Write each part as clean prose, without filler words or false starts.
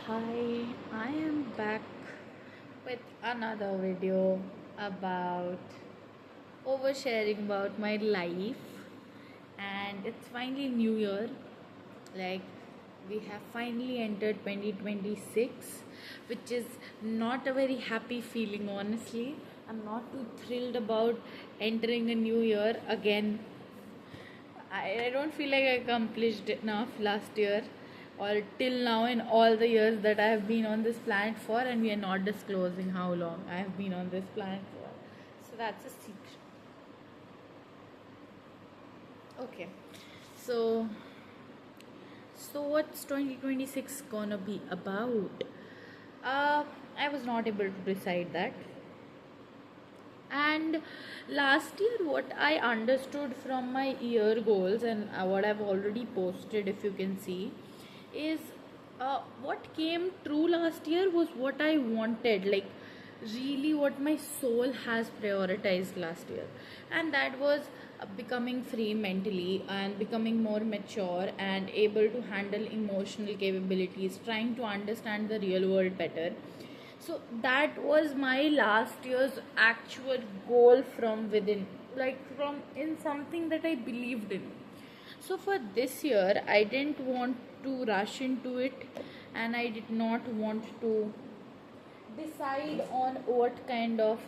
Hi, I am back with another video about oversharing about my life, and it's finally New Year. Like, we have finally entered 2026, which is not a very happy feeling, honestly. I'm not too thrilled about entering a new year again. I don't feel like I accomplished enough last year or till now in all the years that I have been on this planet for, and we are not disclosing how long I have been on this planet for. So that's a secret. Okay, so what's 2026 gonna be about? Uh, I was not able to decide that. And last year, what I understood from my year goals and what I've already posted, if you can see, is what came true last year was what I wanted, like really what my soul has prioritized last year, and that was becoming free mentally and becoming more mature and able to handle emotional capabilities, trying to understand the real world better. So that was my last year's actual goal from within, like from in something that I believed in. So for this year, I didn't want to rush into it, and I did not want to decide on what kind of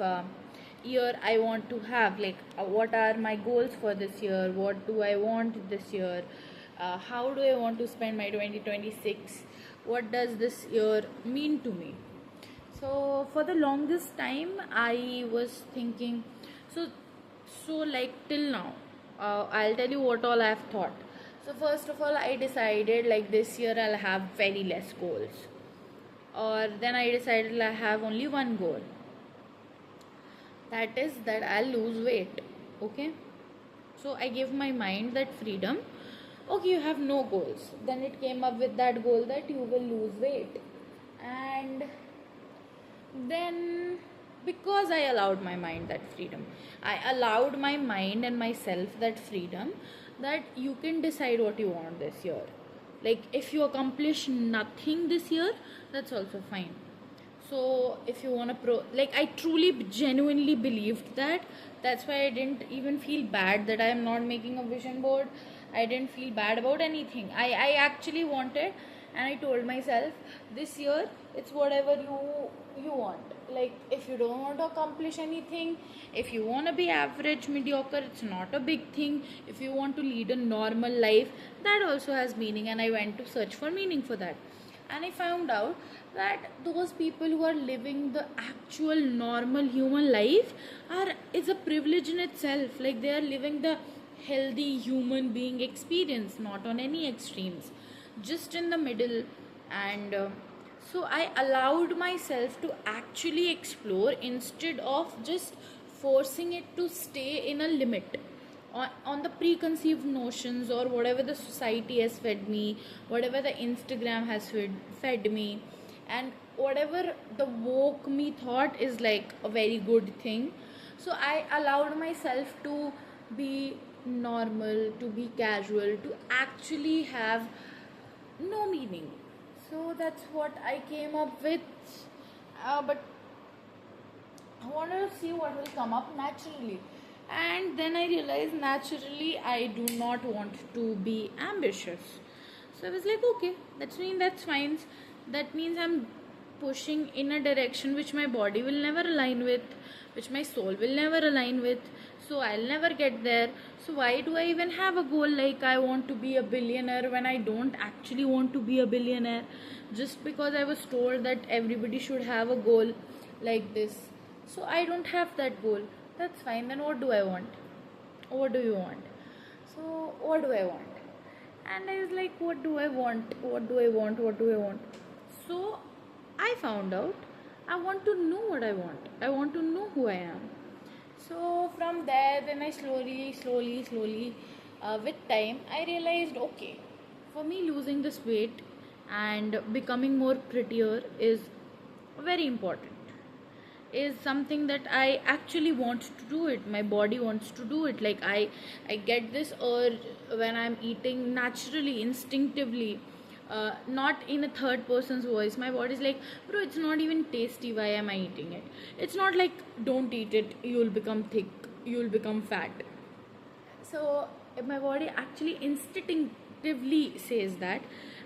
year I want to have. Like, what are my goals for this year? What do I want this year? How do I want to spend my 2026? What does this year mean to me? So for the longest time, I was thinking. So, like till now, I'll tell you what all I've thought. So first of all, I decided like this year I'll have very less goals, or then I decided I have only one goal. That is that I'll lose weight. Okay. So I gave my mind that freedom. Okay, you have no goals. Then it came up with that goal that you will lose weight, and then because I allowed my mind that freedom, I allowed my mind and myself that freedom, that you can decide what you want this year. Like, if you accomplish nothing this year, that's also fine. So if you want to like, I truly genuinely believed that. That's why I didn't even feel bad that I am not making a vision board. I didn't feel bad about anything. I actually wanted, and I told myself, this year it's whatever you want. Like, if you don't want to accomplish anything, if you want to be average mediocre, it's not a big thing. If you want to lead a normal life, that also has meaning, and I went to search for meaning for that. And I found out that those people who are living the actual normal human life are is a privilege in itself. Like, they are living the healthy human being experience, not on any extremes, just in the middle. And so I allowed myself to actually explore instead of just forcing it to stay in a limit, on the preconceived notions or whatever the society has fed me, whatever the Instagram has fed me, and whatever the woke me thought is like a very good thing. So I allowed myself to be normal, to be casual, to actually have no meaning. So that's what I came up with. But I wanted to see what will come up naturally. And then I realized naturally I do not want to be ambitious. So I was like, okay, that's fine. That means I'm pushing in a direction which my body will never align with, which my soul will never align with. So I'll never get there. So why do I even have a goal like I want to be a billionaire when I don't actually want to be a billionaire? Just because I was told that everybody should have a goal like this. So I don't have that goal. That's fine. Then what do I want? What do you want? So what do I want? And I was like, what do I want? What do I want? What do I want? So I found out I want to know what I want. I want to know who I am. So from there, then I slowly, with time, I realized, okay, for me losing this weight and becoming more prettier is very important, is something that I actually want to do it. My body wants to do it. Like, I get this urge when I'm eating naturally, instinctively. not in a third person's voice. My body's like, bro, it's not even tasty, why am I eating it? It's not like, don't eat it, you'll become thick, you'll become fat. So my body actually instinctively says that,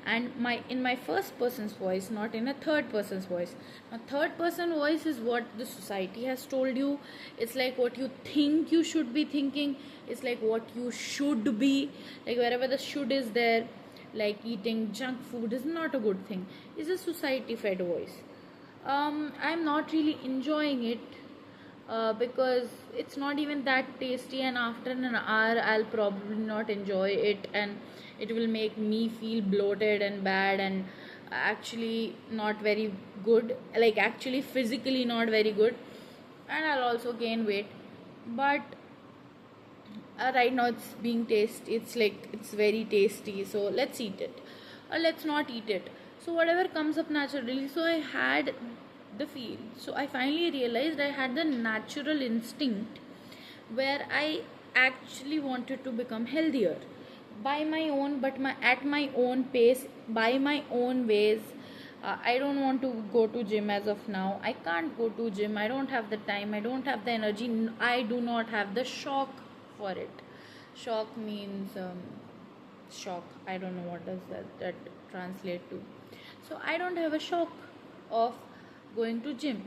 and in my first person's voice, not in a third person's voice. A third person voice is what the society has told you. It's like what you think you should be thinking. It's like what you should be, like wherever the should is there, like eating junk food is not a good thing. It's a society fed voice. I'm not really enjoying it, because it's not even that tasty, and after an hour I'll probably not enjoy it, and it will make me feel bloated and bad, and actually not very good, like actually physically not very good, and I'll also gain weight. But right now it's being tasty, it's like it's very tasty, so let's eat it or let's not eat it. So whatever comes up naturally. So I had the feel, so I finally realized I had the natural instinct where I actually wanted to become healthier by my own, but at my own pace, by my own ways. I don't want to go to gym as of now. I can't go to gym, I don't have the time, I don't have the energy, I do not have the shock for it. Shock means shock, I don't know what does that translate to. So I don't have a shock of going to gym.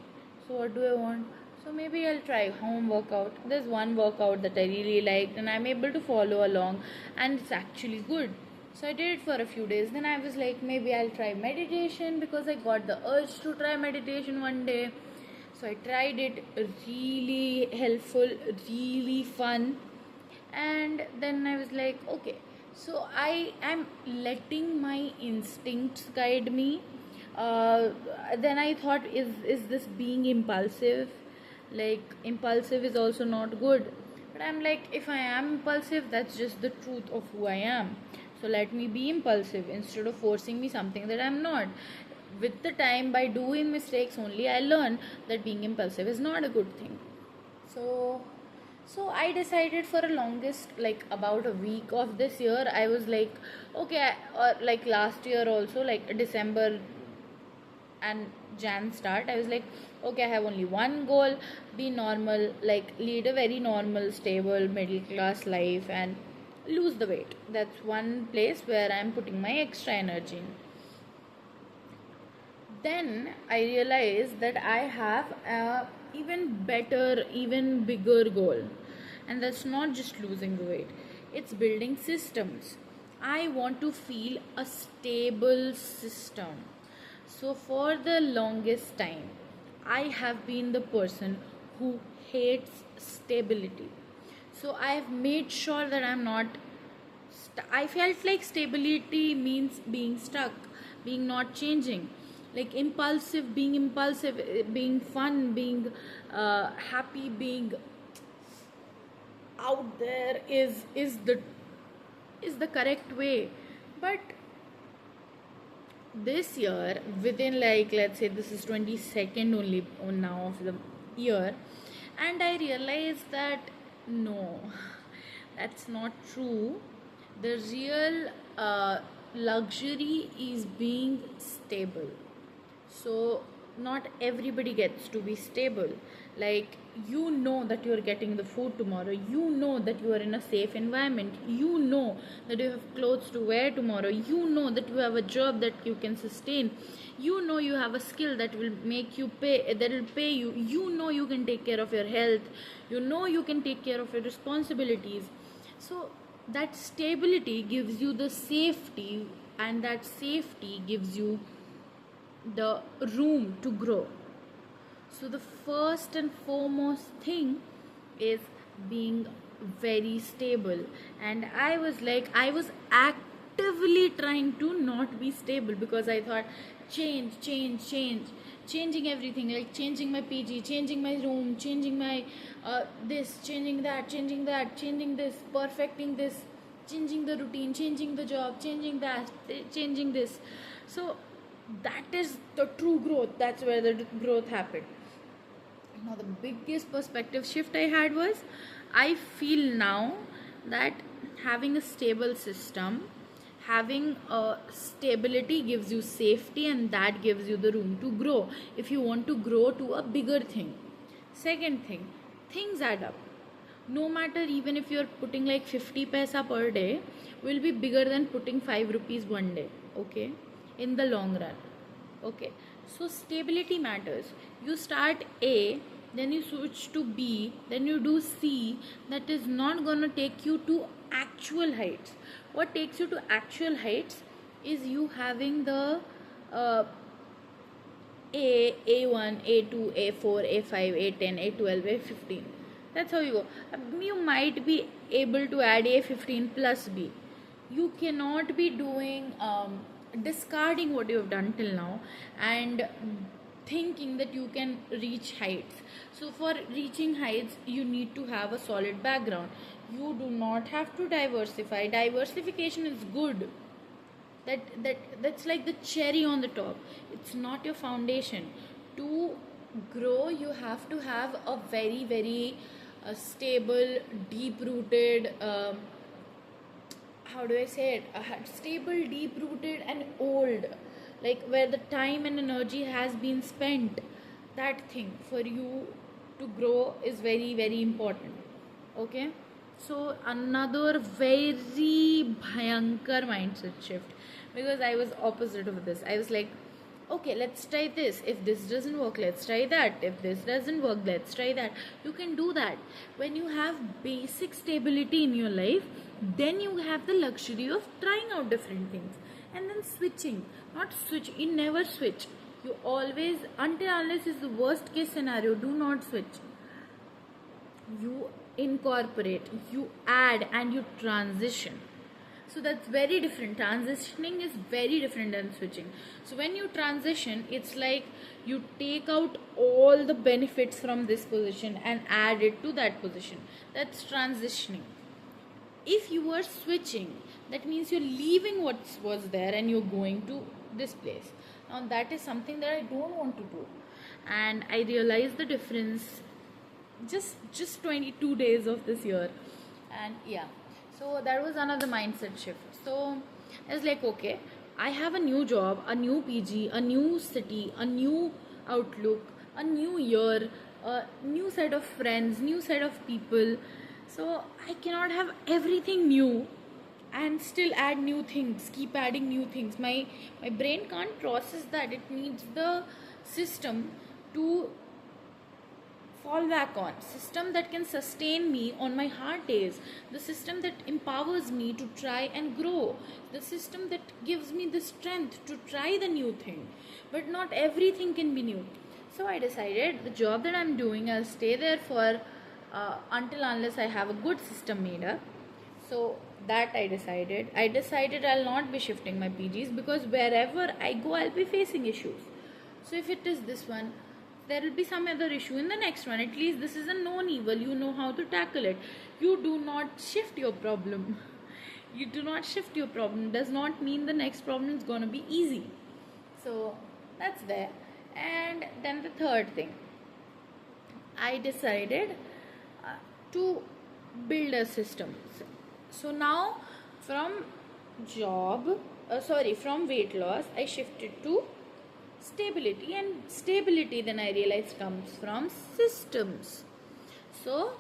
So what do I want? So maybe I'll try home workout. There's one workout that I really liked and I'm able to follow along, and it's actually good. So I did it for a few days. Then I was like, maybe I'll try meditation, because I got the urge to try meditation one day. So I tried it, really helpful, really fun. And then I was like, okay, so I am letting my instincts guide me. Then I thought, is this being impulsive? Like, impulsive is also not good. But I'm like, if I am impulsive, that's just the truth of who I am. So let me be impulsive instead of forcing me something that I'm not. With the time, by doing mistakes only, I learn that being impulsive is not a good thing. So I decided for a longest, like about a week of this year, I was like, okay, or like last year also, like December and Jan start, I was like, okay, I have only one goal: be normal, like lead a very normal, stable, middle class life and lose the weight. That's one place where I'm putting my extra energy in. Then I realized that I have a even better, even bigger goal, and that's not just losing the weight, it's building systems. I want to feel a stable system. So for the longest time, I have been the person who hates stability. So I've made sure that I'm not I felt like stability means being stuck, being not changing, like impulsive, being fun, being happy, being out there is the correct way. But this year, within, like, let's say this is 22nd only on now of the year, and I realized that no, that's not true. The real luxury is being stable. So not everybody gets to be stable. Like, you know that you are getting the food tomorrow, you know that you are in a safe environment, you know that you have clothes to wear tomorrow, you know that you have a job that you can sustain, you know you have a skill that will make you pay, that will pay you, you know you can take care of your health, you know you can take care of your responsibilities. So that stability gives you the safety, and that safety gives you the room to grow. So the first and foremost thing is being very stable. And I was like, I was actively trying to not be stable, because I thought changing everything, like changing my PG, changing my room, changing my this, changing that, changing this, perfecting this, changing the routine, changing the job, changing that, changing this. So that is the true growth. That's where the growth happened. Now the biggest perspective shift I had was, I feel now that having a stable system, having stability gives you safety, and that gives you the room to grow if you want to grow to a bigger thing. Second thing, things add up. No matter, even if you're putting like 50 paisa per day, will be bigger than putting 5 rupees one day, okay, in the long run. Okay, so stability matters. You start A, then you switch to B, then you do C. That is not gonna take you to actual heights. What takes you to actual heights is you having the uh, A1, A2, A4, A5, A10, A12, A15. That's how you go. You might be able to add A15 plus B. You cannot be doing discarding what you have done till now and thinking that you can reach heights. So for reaching heights, you need to have a solid background. You do not have to diversify. Diversification is good. That's like the cherry on the top. It's not your foundation. To grow, you have to have a very stable, deep rooted, how do I say it, stable, deep rooted and old, like where the time and energy has been spent. That thing for you to grow is very important. Okay, so another very bhayankar mindset shift, because I was opposite of this. I was like, okay, let's try this. If this doesn't work, let's try that. If this doesn't work, let's try that. You can do that when you have basic stability in your life. Then you have the luxury of trying out different things and then switching. Not switch, you never switch. You always, until unless is the worst case scenario, do not switch. You incorporate, you add, and you transition. So that's very different. Transitioning is very different than switching. So when you transition, it's like you take out all the benefits from this position and add it to that position. That's transitioning. If you are switching, that means you're leaving what was there and you're going to this place. Now that is something that I don't want to do, and I realized the difference just 22 days of this year. And yeah, so that was another mindset shift. So I was like, okay, I have a new job, a new PG, a new city, a new outlook, a new year, a new set of friends, new set of people. So I cannot have everything new and still add new things, keep adding new things. My brain can't process that. It needs the system to fall back on, system that can sustain me on my hard days, the system that empowers me to try and grow, the system that gives me the strength to try the new thing. But not everything can be new. So I decided the job that I'm doing, I'll stay there for until unless I have a good system made up. So that I decided I'll not be shifting my PGs, because wherever I go, I'll be facing issues. So if it is this one, there will be some other issue in the next one. At least this is a known evil. You know how to tackle it. You do not shift your problem. You do not shift your problem. Does not mean the next problem is going to be easy. So that's there. And then the third thing, I decided to build a system. So now from from weight loss, I shifted to stability, and stability then I realized comes from systems. So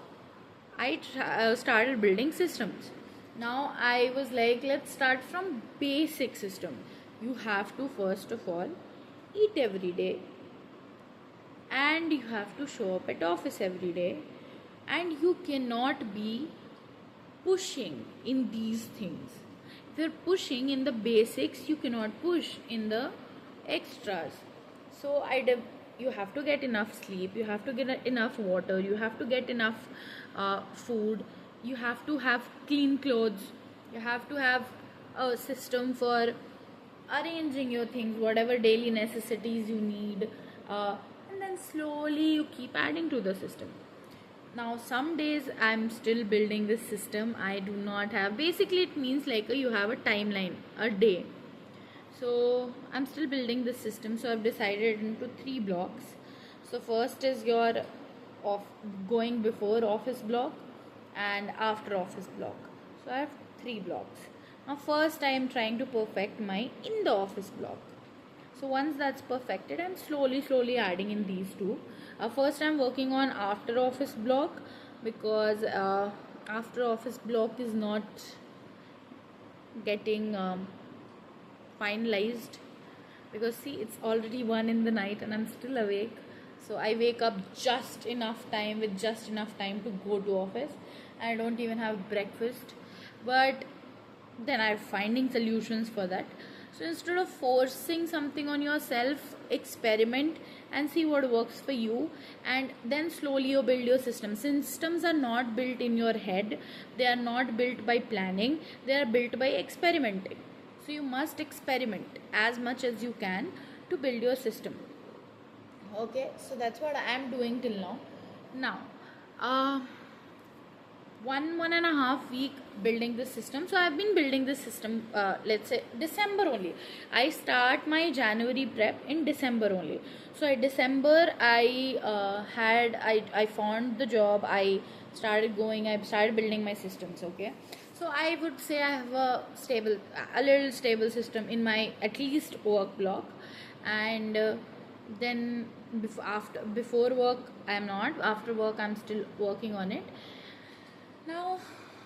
I started building systems. Now I was like, let's start from basic system. You have to first of all eat every day, and you have to show up at office every day, and you cannot be pushing in these things. If you're pushing in the basics, you cannot push in the extras. So you have to get enough sleep, you have to get enough water, you have to get enough food, you have to have clean clothes, you have to have a system for arranging your things, whatever daily necessities you need, and then slowly you keep adding to the system. Now some days I'm still building this system. I do not have, basically it means like you have a timeline, a day. So I'm still building this system. So I've decided into 3 blocks. So first is your going before office block and after office block. So I have 3 blocks. Now first I am trying to perfect my in the office block. So once that's perfected, I'm slowly adding in these two. First I'm working on after office block, because after office block is not getting finalized, because see, it's already 1 in the night and I'm still awake. So I wake up just enough time, with just enough time to go to office. I don't even have breakfast, but then I'm finding solutions for that. So instead of forcing something on yourself, experiment and see what works for you, and then slowly you build your system. Systems are not built in your head, they are not built by planning, they are built by experimenting. So you must experiment as much as you can to build your system. Okay, so that's what I am doing till now. Now, 1.5 week building this system. So I've been building this system, let's say December only. I start my January prep in December only. So in December I found the job, I started building my systems. Okay, so I would say I have a little stable system in my at least work block. And then before work I'm not, after work I'm still working on it. Now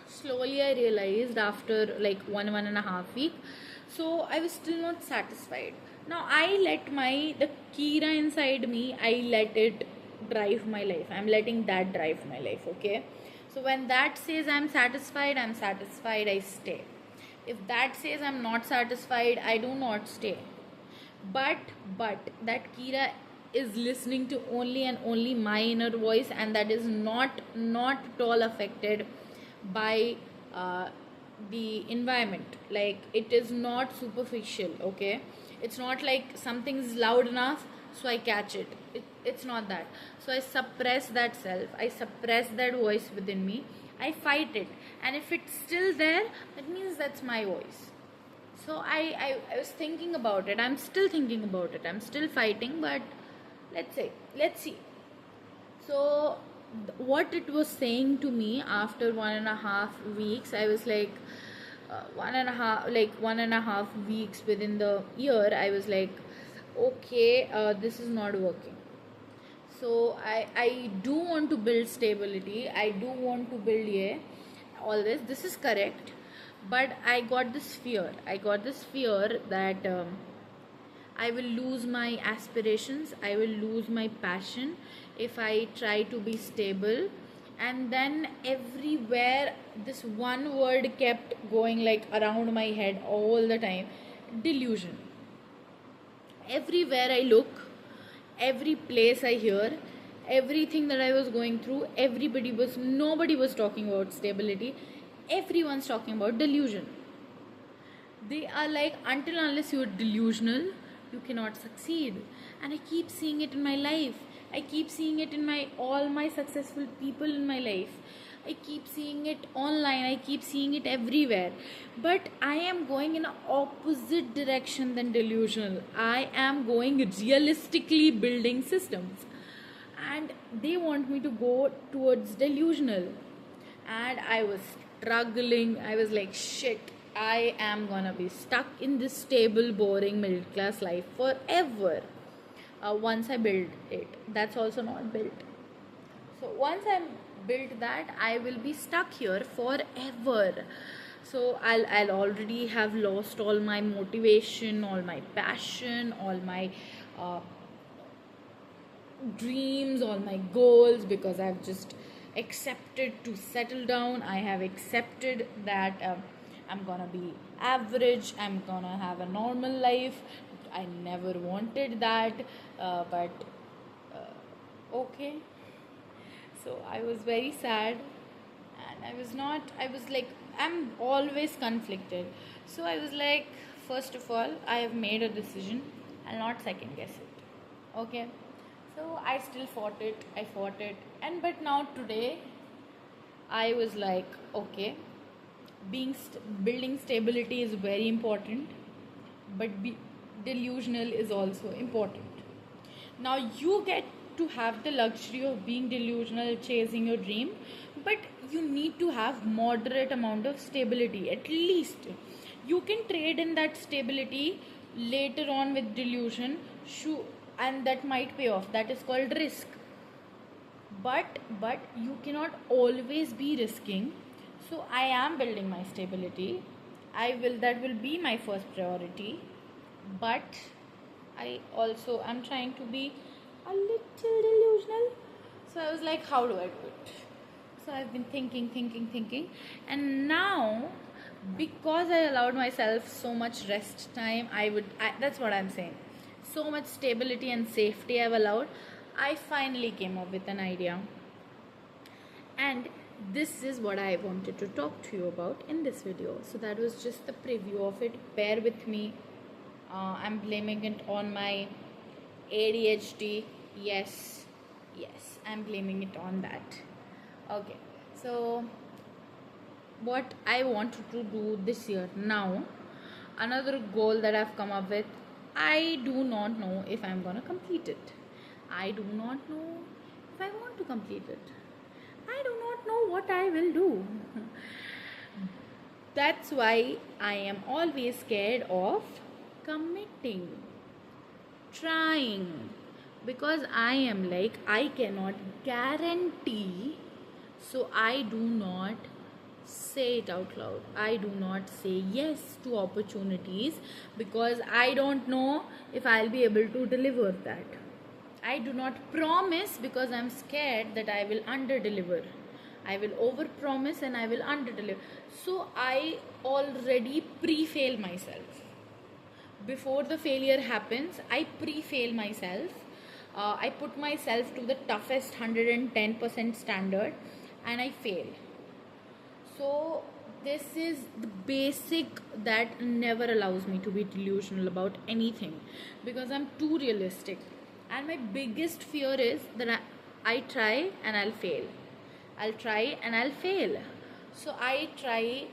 slowly I realized after like 1.5 week, so I was still not satisfied. Now I let the Kira inside me, I let it drive my life. I'm letting that drive my life. Okay, so when that says I'm satisfied, I stay. If that says I'm not satisfied, I do not stay. But that Kira is listening to only and only my inner voice, and that is not at all affected by the environment. Like, it is not superficial. Okay, it's not like something is loud enough so I catch it's not that. So I suppress that self, I suppress that voice within me, I fight it, and if it's still there, that means that's my voice. So I was thinking about it, I'm still thinking about it, I'm still fighting, but let's see. So what it was saying to me after 1.5 weeks, I was like, 1.5 weeks within the year, I was like, okay, this is not working. So I do want to build stability, I do want to build all this is correct, but I got this fear that I will lose my aspirations, I will lose my passion if I try to be stable. And then everywhere this one word kept going like around my head all the time: delusion. Everywhere I look, every place I hear, everything that I was going through, nobody was talking about stability, everyone's talking about delusion. They are like, until unless you're delusional, you cannot succeed. And I keep seeing it in my life, I keep seeing it in all my successful people in my life, I keep seeing it online, I keep seeing it everywhere. But I am going in an opposite direction than delusional. I am going realistically building systems, and they want me to go towards delusional. And I was struggling, I was like, shit, I am gonna be stuck in this stable, boring middle class life forever. Once I build it, that's also not built. So once I'm built that, I will be stuck here forever. So I'll already have lost all my motivation, all my passion, all my dreams, all my goals, because I've just accepted to settle down. I have accepted that I'm gonna be average, I'm gonna have a normal life. I never wanted that, but okay. So I was very sad, and I was like, I'm always conflicted. So I was like, first of all, I have made a decision, I'll not second guess it. Okay, so I still fought it, and but now today I was like, okay, building stability is very important, but delusional is also important. Now you get to have the luxury of being delusional, chasing your dream, but you need to have moderate amount of stability. At least You can trade in that stability later on with delusion, and that might pay off. That is called risk. But you cannot always be risking. So I am building my stability. That will be my first priority. But I also am trying to be a little delusional. So I was like, how do I do it? So I've been thinking, and now, because I allowed myself so much rest time, that's what I'm saying, so much stability and safety I've allowed, I finally came up with an idea. And this is what I wanted to talk to you about in this video. So that was just the preview of it. Bear with me. I'm blaming it on my ADHD. Yes, I'm blaming it on that. Okay, so what I wanted to do this year now, another goal that I've come up with, I do not know if I'm gonna complete it. I do not know if I want to complete it. I do not know what I will do. That's why I am always scared of committing, trying, because I am like, I cannot guarantee, so I do not say it out loud. I do not say yes to opportunities because I don't know if I'll be able to deliver that. I do not promise because I'm scared that I will under-deliver. I will over-promise and I will under-deliver. So I already pre-fail myself. Before the failure happens, I pre-fail myself. I put myself to the toughest 110% standard and I fail. So this is the basic that never allows me to be delusional about anything, because I'm too realistic. And my biggest fear is that I try and I'll fail. I'll try and I'll fail. So I try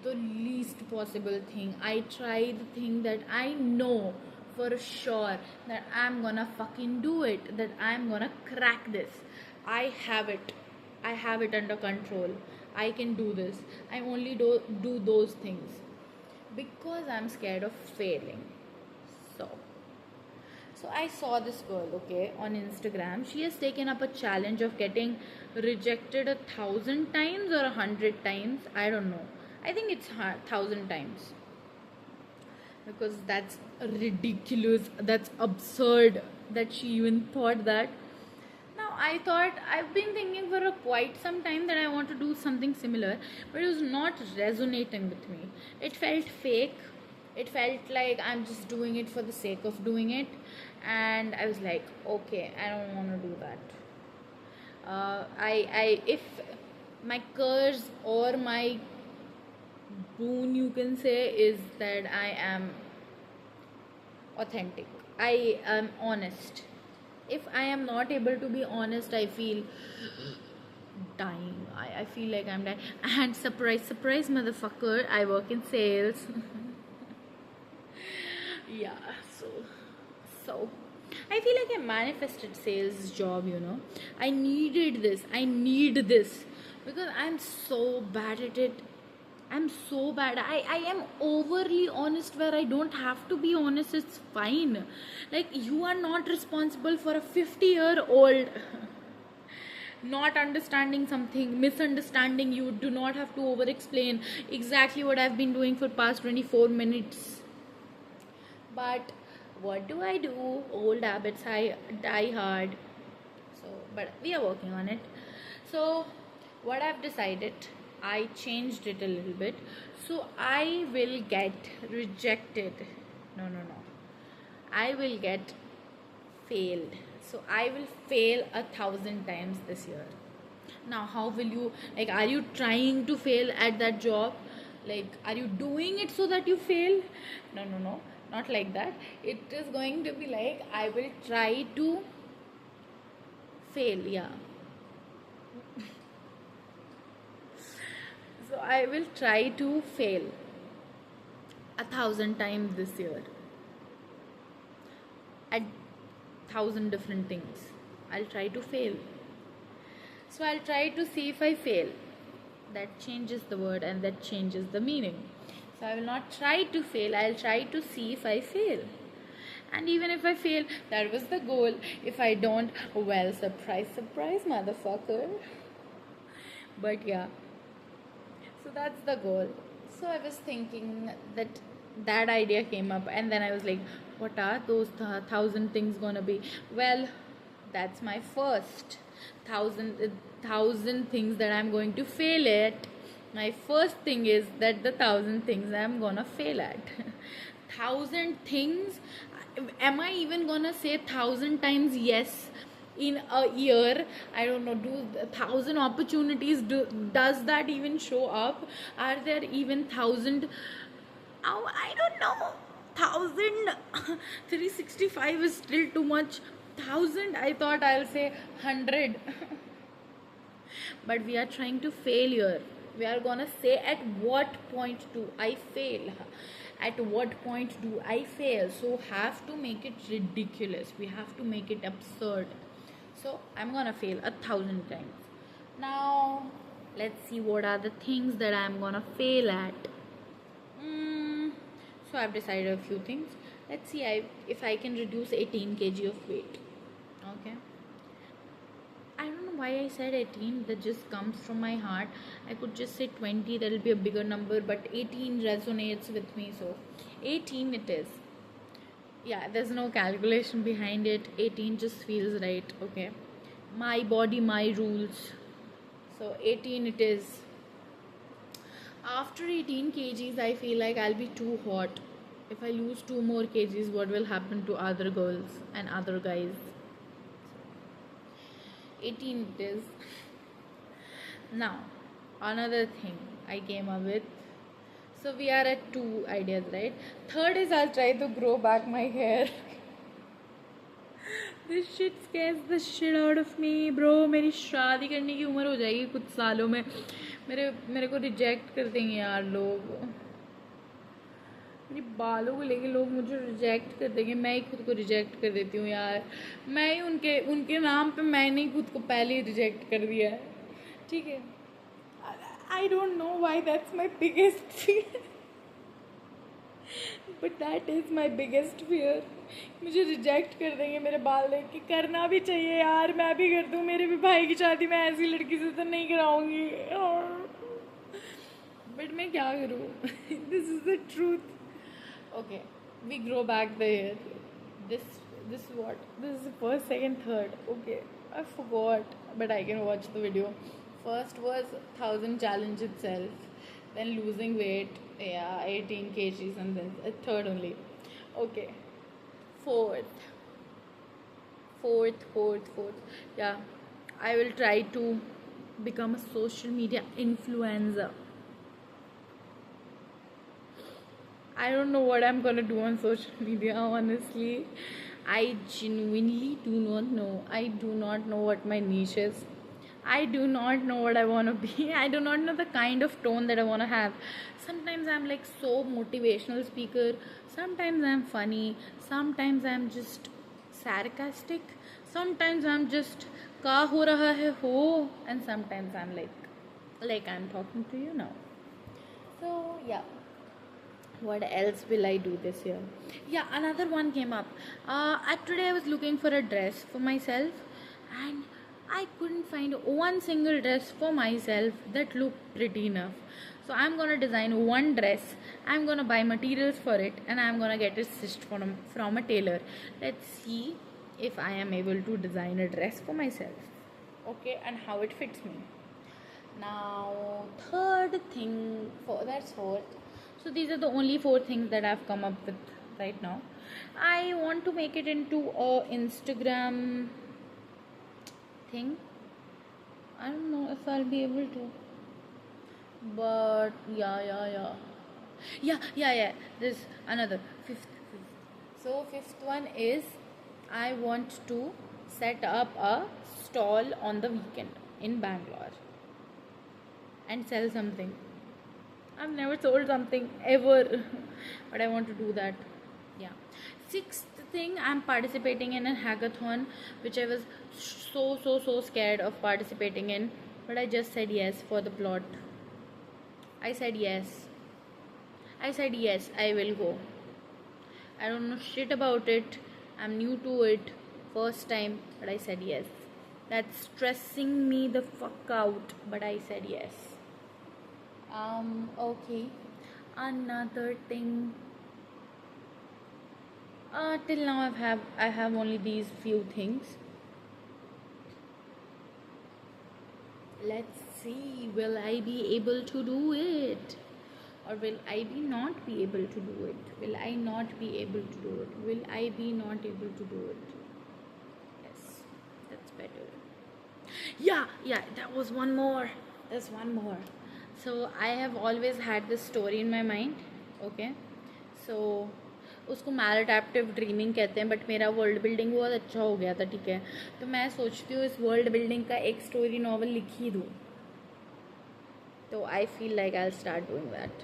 the least possible thing. I try the thing that I know for sure that I'm gonna fucking do it, that I'm gonna crack this. I have it under control. I can do this. I only do those things because I'm scared of failing. So I saw this girl, okay, on Instagram. She has taken up a challenge of getting rejected 1,000 times or 100 times. I don't know. I think it's 1,000 times, because that's ridiculous. That's absurd that she even thought that. Now I thought, I've been thinking for quite some time that I want to do something similar, but it was not resonating with me. It felt fake. It felt like I'm just doing it for the sake of doing it, and I was like, okay, I don't want to do that. If my curse or my boon, you can say, is that I am authentic. I am honest. If I am not able to be honest, I feel dying. I feel like I'm dying. And surprise, motherfucker, I work in sales. Yeah, so I feel like I manifested sales job, I needed this. I need this because I'm so bad at it. I'm so bad. I am overly honest where I don't have to be honest. It's fine. Like, you are not responsible for a 50-year-old not understanding something, misunderstanding. You do not have to over explain exactly what I've been doing for past 24 minutes. But what do? Old habits die hard. But we are working on it. So what I've decided, I changed it a little bit. So I will get rejected. No. I will get failed. So I will fail 1,000 times this year. Now, how will you, like, are you trying to fail at that job? Like, are you doing it so that you fail? No. Not like that. It is going to be like, I will try to fail. Yeah. So I will try to fail 1,000 times this year at 1,000 different things. I'll try to fail. So I'll try to see if I fail. That changes the word and that changes the meaning. So I will not try to fail, I'll try to see if I fail. And even if I fail, that was the goal. If I don't, well, surprise, surprise, motherfucker. But yeah, so that's the goal. So I was thinking that idea came up, and then I was like, what are those thousand things gonna be? Well, that's my first thousand things that I'm going to fail at. My first thing is that the thousand things I'm gonna fail at. Thousand things. Am I even gonna say 1,000 times yes in a year? I don't know. Do 1,000 opportunities, does that even show up? Are there even 1,000? Oh, I don't know. 1,000 365 is still too much. 1,000, I thought I'll say 100. But we are trying to fail here. We are gonna say at what point do I fail? At what point do I fail? So have to make it ridiculous. We have to make it absurd. So I'm gonna fail 1,000 times. Now let's see what are the things that I'm gonna fail at. So I've decided a few things. Let's see if I can reduce 18 kg of weight. Okay. I don't know why I said 18. That just comes from my heart. I could just say 20. That'll be a bigger number. But 18 resonates with me. So 18 it is. Yeah, there's no calculation behind it. 18 just feels right. Okay. My body, my rules. So 18 it is. After 18 kgs, I feel like I'll be too hot. If I lose 2 more kgs, what will happen to other girls and other guys? 18 it is. Now, another thing I came up with. So we are at 2 ideas, right? Third is I'll try to grow back my hair. This shit scares the shit out of me, bro. मेरी शादी करने की उम्र हो जाएगी कुछ सालों में. मेरे को रिजेक्ट कर देंगे यार लोग. मेरे बालों को लेके लोग मुझे रिजेक्ट कर देंगे. मैं ही खुद को रिजेक्ट कर देती हूँ यार. मैं ही उनके नाम पे मैंने ही खुद को पहले ही रिजेक्ट कर दिया है. ठीक है. I don't know why that's my biggest fear. But that is my biggest fear. मुझे रिजेक्ट कर देंगे मेरे बाल देख के. करना भी चाहिए यार. मैं भी कर दूँ. मेरे भी भाई की शादी मैं ऐसी लड़की से तो नहीं कराऊंगी. बट मैं क्या करूँ? This is the truth. Okay, we grow back the hair. This is what? This is the first, second, third. Okay, I forgot, but I can watch the video. First was 1,000 challenge itself, then losing weight, yeah, 18 kgs, and then third only. Okay, fourth, yeah, I will try to become a social media influencer. I don't know what I'm gonna do on social media, honestly. I genuinely do not know. I do not know what my niche is. I do not know what I want to be. I do not know the kind of tone that I want to have. Sometimes I'm like so motivational speaker. Sometimes I'm funny. Sometimes I'm just sarcastic. Sometimes I'm just ka ho raha hai ho. And sometimes I'm like I'm talking to you now. So yeah. What else will I do this year? Yeah, another one came up. Today I was looking for a dress for myself, and I couldn't find one single dress for myself that looked pretty enough. So I'm gonna design one dress. I'm gonna buy materials for it, and I'm gonna get it stitched from a tailor. Let's see if I am able to design a dress for myself. Okay, and how it fits me. Now, third thing that's fourth. So these are the only 4 things that I've come up with right now. I want to make it into a Instagram thing. I don't know if I'll be able to. But yeah. There's another fifth. So fifth one is I want to set up a stall on the weekend in Bangalore and sell something. I've never sold something ever, but I want to do that. Yeah. Sixth thing, I'm participating in a hackathon, which I was so scared of participating in, but I just said yes for the plot. I said yes. I said yes, I will go. I don't know shit about it. I'm new to it. First time, but I said yes. That's stressing me the fuck out, but I said yes. Okay. Another thing. Till now I have only these few things. Let's see, will I be able to do it? Or will I be not be able to do it? Will I not be able to do it? Will I be not able to do it? Yes, that's better. Yeah, that was one more. There's one more. So I have always had this story in my mind. Okay, so उसको मैलअडैप्टिव dreaming कहते हैं, but मेरा world building बहुत अच्छा हो गया था, ठीक है. तो मैं सोचती हूँ इस वर्ल्ड बिल्डिंग का एक स्टोरी नॉवल लिख ही दूँ. तो I feel like I start doing that.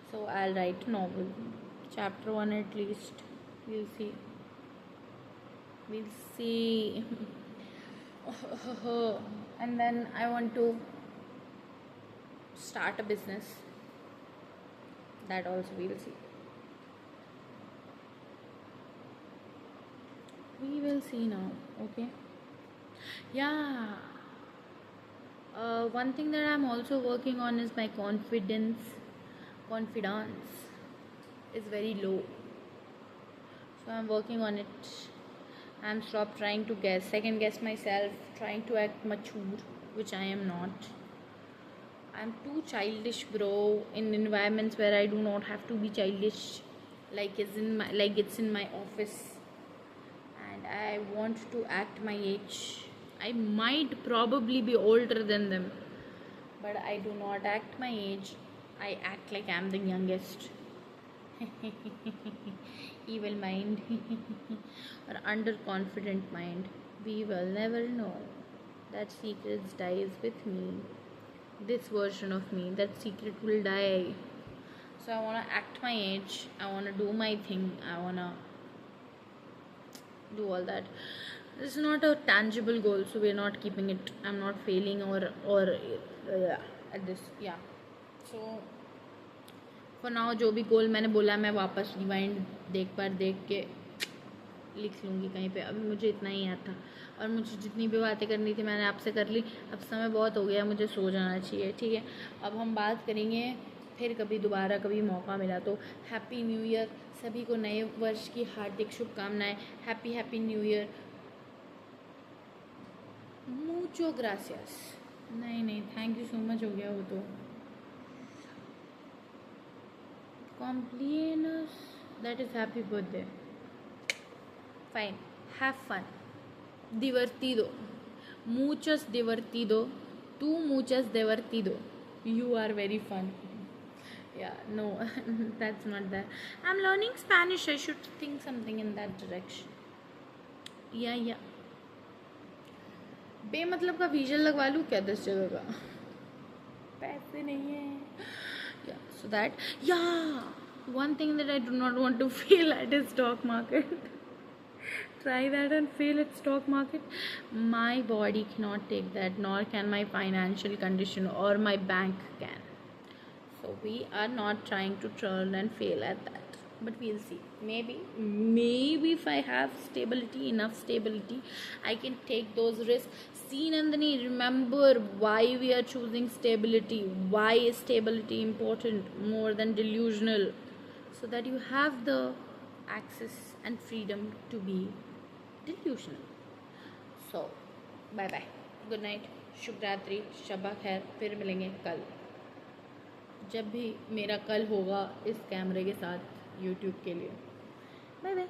So I'll write a novel, chapter 1 at least. We'll see. And then I want to start a business. That also we'll see. We will see now. Okay. Yeah. One thing that I'm also working on is my confidence is very low, so I'm working on it. I'm stop trying to second guess myself, trying to act mature, which I am not. I'm too childish, bro, in environments where I do not have to be childish, like it's in my office, and I want to act my age. I might probably be older than them, but I do not act my age. I act like I'm the youngest. Evil mind. Or underconfident mind. We will never know. That secret dies with me. This version of me, that secret will die. So I want to act my age. I want to do my thing. I want to do all that. This is not a tangible goal, so we're not keeping it. I'm not failing or at this. Yeah. So for now जो भी गोल मैंने बोला मैं वापस rewind देख के लिख लूँगी कहीं पे. अभी मुझे इतना ही याद था, और मुझे जितनी भी बातें करनी थी मैंने आपसे कर ली. अब समय बहुत हो गया, मुझे सो जाना चाहिए, ठीक है. अब हम बात करेंगे फिर कभी दोबारा, कभी मौका मिला तो. हैप्पी न्यू ईयर सभी को, नए वर्ष की हार्दिक शुभकामनाएं. Happy new year. मुचो ग्रासियस. नहीं थैंक यू सो मच हो गया वो तो. Complainers, that is happy birthday. Fine, have fun. Divertido. Muchos divertido. Tú muchas divertido. You are very fun. Yeah, no, that's not that. I'm learning Spanish. I should think something in that direction. Yeah. बेमतलब का vigil लगवा लूँ क्या 10 जगह का? पैसे नहीं है. Yeah, so that, one thing that I do not want to fail at is stock market. Try that and fail at stock market. My body cannot take that, nor can my financial condition or my bank can. So we are not trying to turn and fail at that. But we'll see. Maybe if I have enough stability, I can take those risks. See, Nandini, remember why we are choosing stability. Why is stability important more than delusional? So that you have the access and freedom to be delusional. So, bye. Good night. शुभ रात्रि. शब्बा खैर. फिर मिलेंगे कल, जब भी मेरा कल होगा इस कैमरे के साथ YouTube के लिए. बाय.